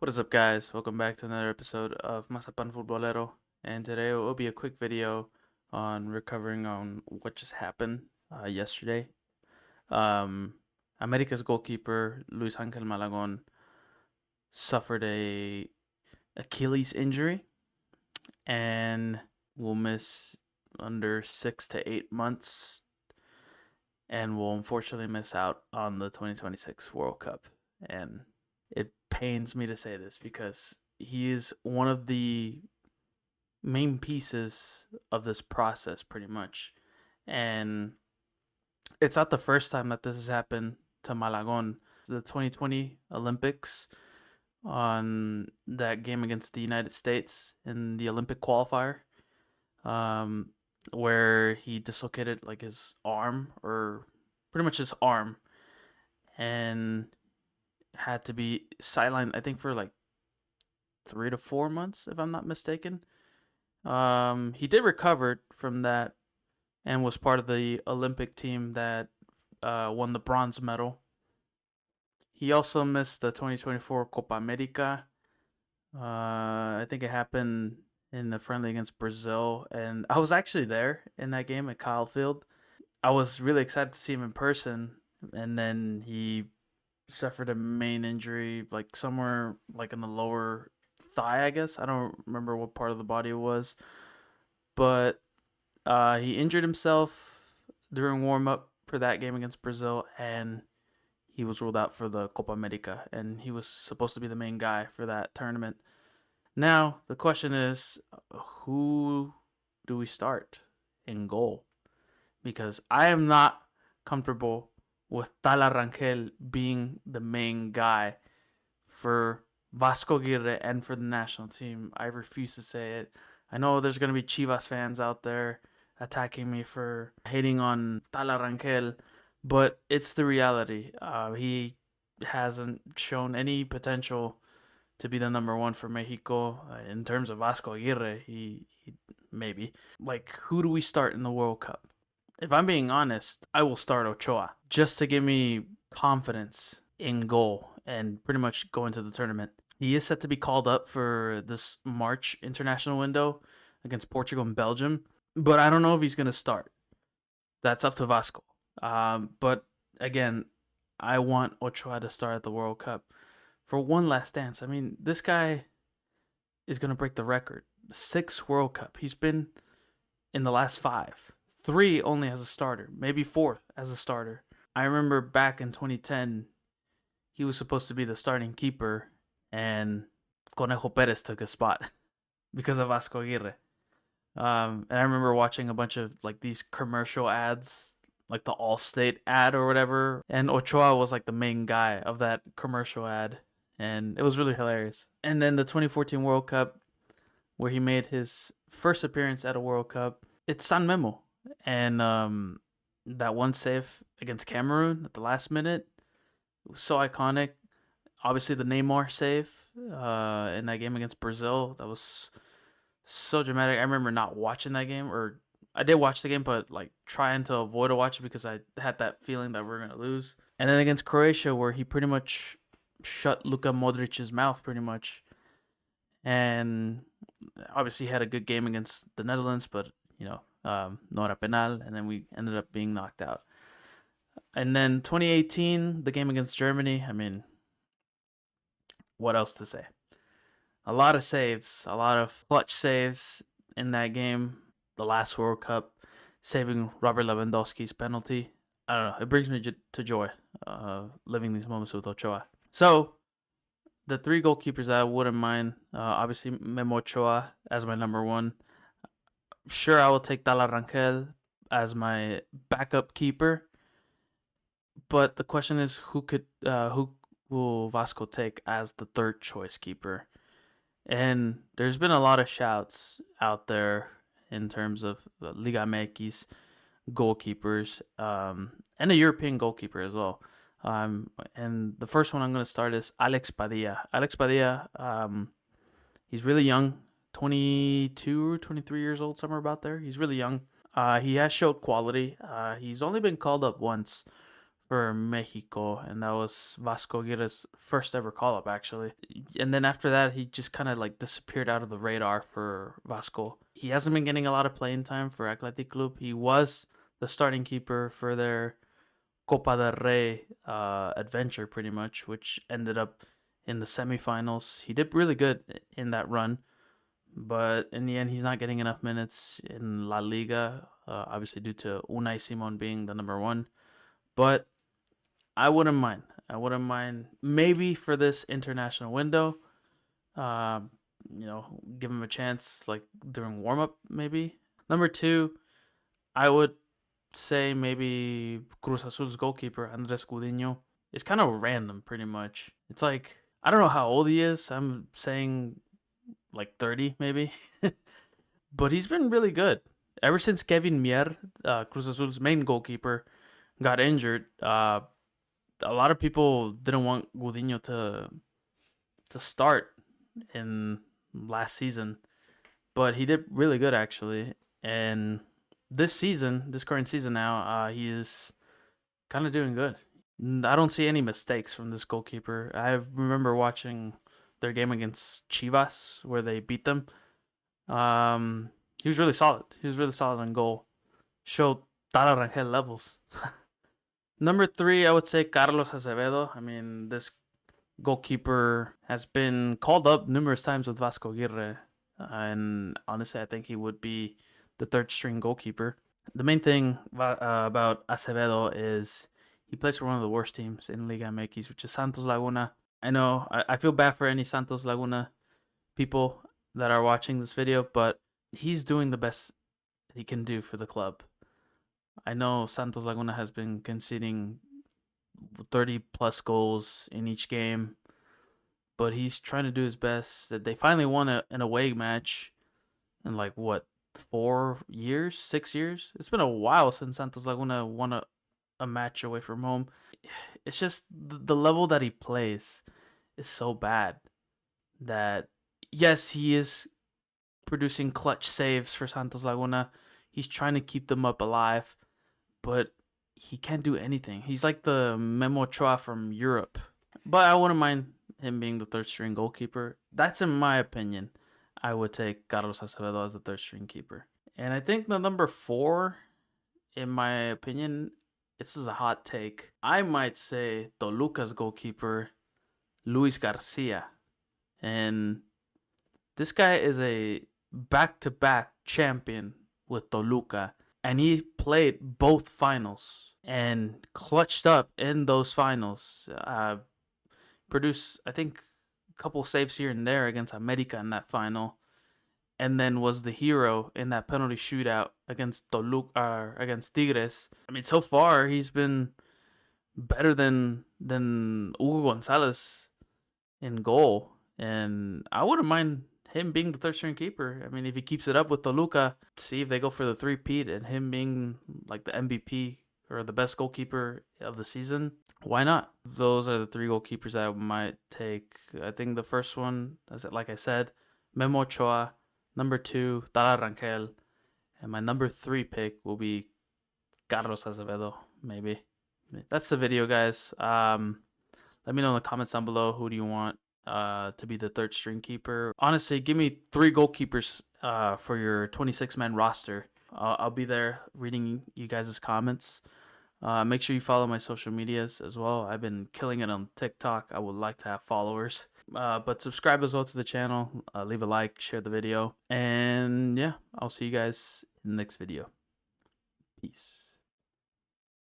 What is up, guys? Welcome back to another episode of Mazapan Futbolero. And today it will be a quick video on recovering on what just happened yesterday. America's goalkeeper, Luis Angel Malagon, suffered a Achilles injury and will miss under 6 to 8 months and will unfortunately miss out on the 2026 World Cup. And it pains me to say this because he is one of the main pieces of this process, pretty much. And it's not the first time that this has happened to Malagon. The 2020 Olympics, on that game against the United States in the Olympic qualifier, where he dislocated like his arm, or pretty much his arm, and had to be sidelined, I think, for like 3 to 4 months, if I'm not mistaken. He did recover from that and was part of the Olympic team that won the bronze medal. He also missed the 2024 Copa America. I think it happened in the friendly against Brazil, and I was actually there in that game at Kyle Field. I was really excited to see him in person, and then he suffered a main injury, like somewhere like in the lower thigh, I guess. I don't remember what part of the body it was, but he injured himself during warm up for that game against Brazil, and he was ruled out for the Copa America, and he was supposed to be the main guy for that tournament. Now the question is, who do we start in goal? Because I am not comfortable with TALA being the main guy for Vasco and for the national team. I refuse to say it. I know there's going to be Chivas fans out there attacking me for hating on TALA, but it's the reality. He hasn't shown any potential to be the number one for Mexico. In terms of Vasco Aguirre, he maybe. Like, who do we start in the World Cup? If I'm being honest, I will start Ochoa just to give me confidence in goal and pretty much go into the tournament. He is set to be called up for this March international window against Portugal and Belgium, but I don't know if he's going to start. That's up to Vasco. But again, I want Ochoa to start at the World Cup for one last dance. I mean, this guy is going to break the record. 6 World Cup. He's been in the last 5. 3 only as a starter, maybe 4th as a starter. I remember back in 2010, he was supposed to be the starting keeper, and Conejo Perez took his spot because of Vasco Aguirre. And I remember watching a bunch of like these commercial ads, like the Allstate ad or whatever, and Ochoa was like the main guy of that commercial ad, and it was really hilarious. And then the 2014 World Cup, where he made his first appearance at a World Cup, it's San Memo. And that one save against Cameroon at the last minute, it was so iconic. Obviously, the Neymar save in that game against Brazil, that was so dramatic. I remember not watching that game, or I did watch the game, but like trying to avoid to watch it because I had that feeling that we are gonna lose. And then against Croatia, where he pretty much shut Luka Modric's mouth, pretty much. And obviously, he had a good game against the Netherlands, but no era penal, and then we ended up being knocked out. And then 2018, the game against Germany, I mean, what else to say? A lot of saves, a lot of clutch saves in that game. The last World Cup, saving Robert Lewandowski's penalty. I don't know. It brings me to joy living these moments with Ochoa. So, the 3 goalkeepers that I wouldn't mind, obviously Memo Ochoa as my number 1. Sure, I will take TALA as my backup keeper. But the question is, who will Vasco take as the 3rd choice keeper? And there's been a lot of shouts out there in terms of Liga MX goalkeepers, and a European goalkeeper as well. And the first one I'm going to start is Alex Padilla. Alex Padilla, he's really young, 22 or 23 years old, somewhere about there. He's really young. He has showed quality. He's only been called up once for Mexico, and that was Vasco Aguirre's first ever call up, actually. And then after that, he just kind of like disappeared out of the radar for Vasco. He hasn't been getting a lot of playing time for Athletic Club. He was the starting keeper for their Copa del Rey adventure, pretty much, which ended up in the semifinals. He did really good in that run, but in the end, he's not getting enough minutes in La Liga, obviously due to Unai Simon being the number one. But I wouldn't mind. I wouldn't mind maybe for this international window. Give him a chance like during warm up, maybe. Number two, I would say maybe Cruz Azul's goalkeeper Andres Gudinho. It's kind of random, pretty much. It's like I don't know how old he is. I'm saying like 30, maybe, but he's been really good ever since Kevin Mier, Cruz Azul's main goalkeeper, got injured. A lot of people didn't want Gudinho to start in last season, but he did really good actually. And this current season now, he is kind of doing good. I don't see any mistakes from this goalkeeper. I remember watching their game against Chivas where they beat them. He was really solid. He was really solid on goal. Showed TALA Rangel levels. Number three, I would say Carlos Acevedo. I mean, this goalkeeper has been called up numerous times with Vasco Aguirre. And honestly, I think he would be the third string goalkeeper. The main thing about Acevedo is he plays for one of the worst teams in Liga MX, which is Santos Laguna. I know I feel bad for any Santos Laguna people that are watching this video, but he's doing the best he can do for the club. I know Santos Laguna has been conceding 30 plus goals in each game, but he's trying to do his best. That they finally won an away match in like what, 4 years, 6 years? It's been a while since Santos Laguna won a match away from home. It's just the level that he plays is so bad that yes, he is producing clutch saves for Santos Laguna. He's trying to keep them up alive, but he can't do anything. He's like the Memo from Europe. But I wouldn't mind him being the third string goalkeeper. That's in my opinion. I would take Carlos Acevedo as the third string keeper. And I think the number 4, in my opinion, this is a hot take. I might say Toluca's goalkeeper, Luis Garcia. And this guy is a back-to-back champion with Toluca. And he played both finals and clutched up in those finals. Produced, I think, a couple saves here and there against America in that final. And then was the hero in that penalty shootout against against Tigres. I mean, so far he's been better than Hugo Gonzalez in goal, and I wouldn't mind him being the third string keeper. I mean, if he keeps it up with Toluca, see if they go for the 3-peat and him being like the MVP or the best goalkeeper of the season, why not? Those are the 3 goalkeepers I might take. I think the first one, like I said, Memo Ochoa. Number 2, TALA Rangel. And my number 3 pick will be Carlos Acevedo, maybe. That's the video, guys. Let me know in the comments down below, who do you want to be the third string keeper. Honestly, give me 3 goalkeepers for your 26-man roster. I'll be there reading you guys' comments. Make sure you follow my social medias as well. I've been killing it on TikTok. I would like to have followers. But subscribe as well to the channel. Leave a like, share the video. And yeah, I'll see you guys in the next video. Peace.